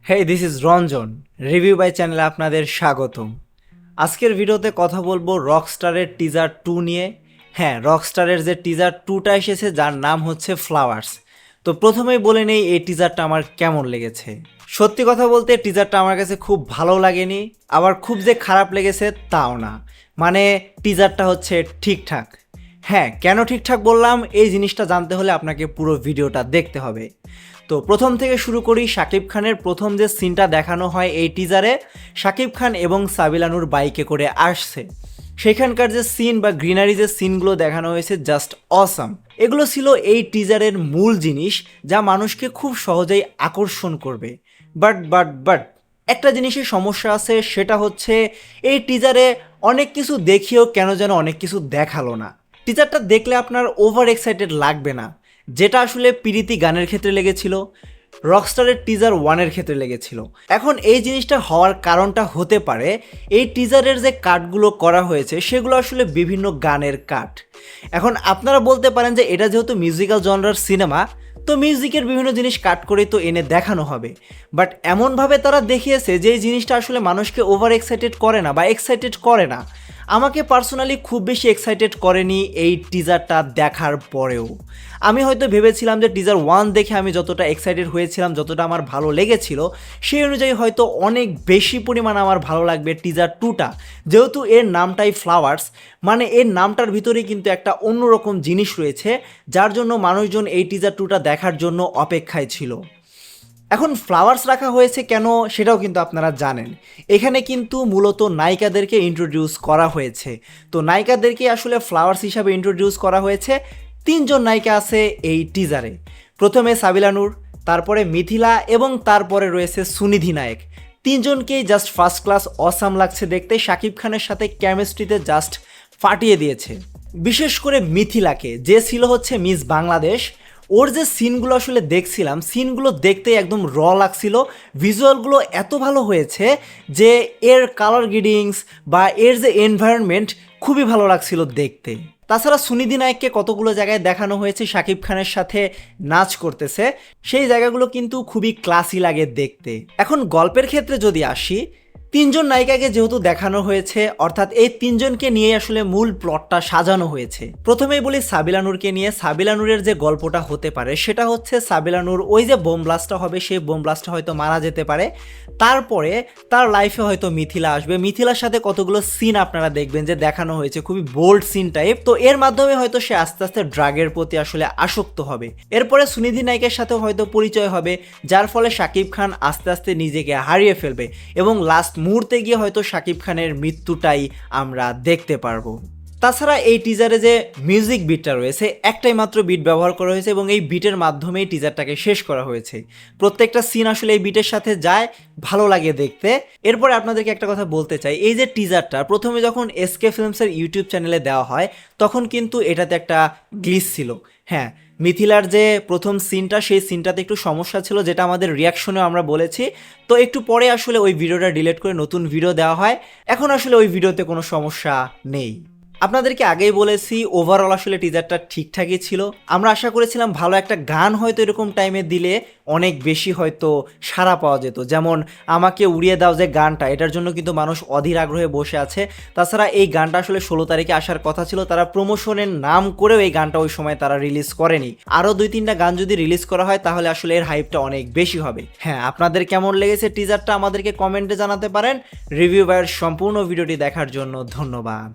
Hey this is Ranjan review by চ্যানেলে আপনাদের স্বাগতম। আজকের ভিডিওতে কথা বলবো রকস্টারের টিজার 2 নিয়ে। হ্যাঁ, রকস্টারের যে টিজার 2টা এসেছে যার নাম হচ্ছে ফ্লাওয়ার্স। তো প্রথমেই বলে নেই এই টিজারটা আমার কেমন লেগেছে। সত্যি কথা বলতে টিজারটা আমার কাছে খুব ভালো লাগেনি, আবার খুব যে খারাপ লেগেছে তাও না। মানে টিজারটা হচ্ছে ঠিকঠাক। হ্যাঁ, কেন ঠিকঠাক বললাম এই জিনিসটা জানতে হলে আপনাকে পুরো ভিডিওটা দেখতে হবে। তো প্রথম থেকে শুরু করি। শাকিব খানের প্রথম যে সিনটা দেখানো হয় এই টিজারে, শাকিব খান এবং সাবিলা নূর বাইকে করে আসছে, সেখানকার যে সিন বা গ্রিনারি যে সিনগুলো দেখানো হয়েছে জাস্ট অসাম। এগুলো ছিল এই টিজারের মূল জিনিস যা মানুষকে খুব সহজেই আকর্ষণ করবে। বাট একটা জিনিসের সমস্যা আছে, সেটা হচ্ছে এই টিজারে অনেক কিছু দেখিয়েও কেন যেন অনেক কিছু দেখালো না। টিজারটা দেখলে আপনার ওভার এক্সাইটেড লাগবে না, যেটা আসলে পিরিতি গানের ক্ষেত্রে লেগেছিল, রকস্টারের টিজার 1-এর ক্ষেত্রে লেগেছিল। এখন এই জিনিসটা হওয়ার কারণটা হতে পারে এই টিজারের যে কাটগুলো করা হয়েছে সেগুলো আসলে বিভিন্ন গানের কাট। এখন আপনারা বলতে পারেন যে এটা যেহেতু মিউজিক্যাল জনরার সিনেমা, তো মিউজিকের বিভিন্ন জিনিস কাট করেই তো এনে দেখানো হবে। বাট এমনভাবে তারা দেখিয়েছে যে এই জিনিসটা আসলে মানুষকে ওভার এক্সাইটেড করে না বা এক্সাইটেড করে না। আমাকে পার্সোনালি খুব বেশি এক্সাইটেড করেনি এই টিজারটা দেখার পরেও। আমি হয়তো ভেবেছিলাম যে টিজার 1 দেখে আমি যতটা এক্সাইটেড হয়েছিলাম, যতটা আমার ভালো লেগেছিল, সেই অনুযায়ী হয়তো অনেক বেশি পরিমাণ আমার ভালো লাগবে টিজার 2টা। যেহেতু এর নামটাই ফ্লাওয়ার্স, মানে এর নামটার ভিতরে কিন্তু একটা অন্যরকম জিনিস রয়েছে, যার জন্য মানুষজন এই টিজার 2টা দেখার জন্য অপেক্ষায় ছিল। এখন ফ্লাওয়ার্স রাখা হয়েছে কেন সেটাও কিন্তু আপনারা জানেন। এখানে কিন্তু মূলত নায়িকাদেরকে ইন্ট্রোডিউস করা হয়েছে। তো নায়িকাদেরকে আসলে ফ্লাওয়ার্স হিসাবে ইন্ট্রোডিউস করা হয়েছে। 3জন নায়িকা আছে এই টিজারে। প্রথমে সাবিলা নূর, তারপরে মিথিলা এবং তারপরে রয়েছে সুনিধি নায়েক। 3জনকেই জাস্ট ফার্স্ট ক্লাস অসাম লাগছে দেখতে। শাকিব খানের সাথে কেমিস্ট্রিতে জাস্ট ফাটিয়ে দিয়েছে। বিশেষ করে মিথিলাকে, যে ছিল হচ্ছে মিস বাংলাদেশ, ওর যে সিনগুলো আসলে দেখছিলাম, সিনগুলো দেখতে একদম র লাগছিল। ভিজুয়ালগুলো এত ভালো হয়েছে যে এর কালার গ্রেডিংস বা এর যে এনভায়রনমেন্ট খুবই ভালো লাগছিল দেখতে। তাছাড়া সুনিধি নায়ককে কতগুলো জায়গায় দেখানো হয়েছে শাকিব খানের সাথে নাচ করতেছে, সেই জায়গাগুলো কিন্তু খুবই ক্লাসি লাগে দেখতে। এখন গল্পের ক্ষেত্রে যদি আসি, 3জন নায়িকাকে যেহেতু দেখানো হয়েছে, অর্থাৎ এই 3জনকে নিয়ে আসলে মূল প্লটটা সাজানো হয়েছে। প্রথমেই বলি সাবিলা নূরকে নিয়ে। সাবিলা নূরের যে গল্পটা হতে পারে সেটা হচ্ছে সাবিলা নূর ওই যে বোম ব্লাস্টটা হবে, সেই বোম ব্লাস্টে হয়তো মারা যেতে পারে। তারপরে তার লাইফে হয়তো মিথিলা আসবে। মিথিলার সাথে কতগুলো সিন আপনারা দেখবেন যে দেখানো হয়েছে, খুবই বোল্ড সিন টাইপ। তো এর মাধ্যমে হয়তো সে আস্তে আস্তে ড্রাগের প্রতি আসলে আসক্ত হবে। এরপরে সুনিধি নায়কের সাথেও হয়তো পরিচয় হবে, যার ফলে শাকিব খান আস্তে আস্তে নিজেকে হারিয়ে ফেলবে এবং লাস্ট মুহূর্তে গিয়ে হয়তো শাকিব খানের মৃত্যুটাই আমরা দেখতে পারবো। তাছাড়া এই টিজারে যে মিউজিক বিটটা রয়েছে, একটাই মাত্র বিট ব্যবহার করা হয়েছে এবং এই বিটের মাধ্যমেই টিজারটাকে শেষ করা হয়েছে। প্রত্যেকটা সিন আসলে এই বিটের সাথে যায়, ভালো লাগে দেখতে। এরপরে আপনাদেরকে একটা কথা বলতে চাই, এই যে টিজারটা প্রথমে যখন এসকে ফিল্মসের ইউটিউব চ্যানেলে দেওয়া হয় তখন কিন্তু এটাতে একটা গ্লিচ ছিল। হ্যাঁ, মিথিলার যে প্রথম সিনটা, সেই সিনটাতে একটু সমস্যা ছিল, যেটা আমাদের রিয়াকশনেও আমরা বলেছি। তো একটু পরে আসলে ওই ভিডিওটা ডিলিট করে নতুন ভিডিও দেওয়া হয়। এখন আসলে ওই ভিডিওতে কোনো সমস্যা নেই। আপনাদেরকে আগেই বলেছি ওভারঅল আসলে টিজারটা ঠিকঠাকই ছিল। আমরা আশা করেছিলাম ভালো একটা গান হয়তো এরকম টাইমে দিলে অনেক বেশি হয়তো সাড়া পাওয়া যেত। যেমন আমাকে উড়িয়ে দাও যে গানটা, এটার জন্য কিন্তু মানুষ অধীর আগ্রহে বসে আছে। তাছাড়া এই গানটা আসলে 16 তারিখে আসার কথা ছিল, তারা প্রমোশনের নাম করেও এই গানটা ওই সময় তারা রিলিজ করেনি। আরও 2-3টা গান যদি রিলিজ করা হয় তাহলে আসলে এর হাইপটা অনেক বেশি হবে। হ্যাঁ, আপনাদের কেমন লেগেছে টিজারটা আমাদেরকে কমেন্টে জানাতে পারেন। রিভিউ বাইয়ের সম্পূর্ণ ভিডিওটি দেখার জন্য ধন্যবাদ।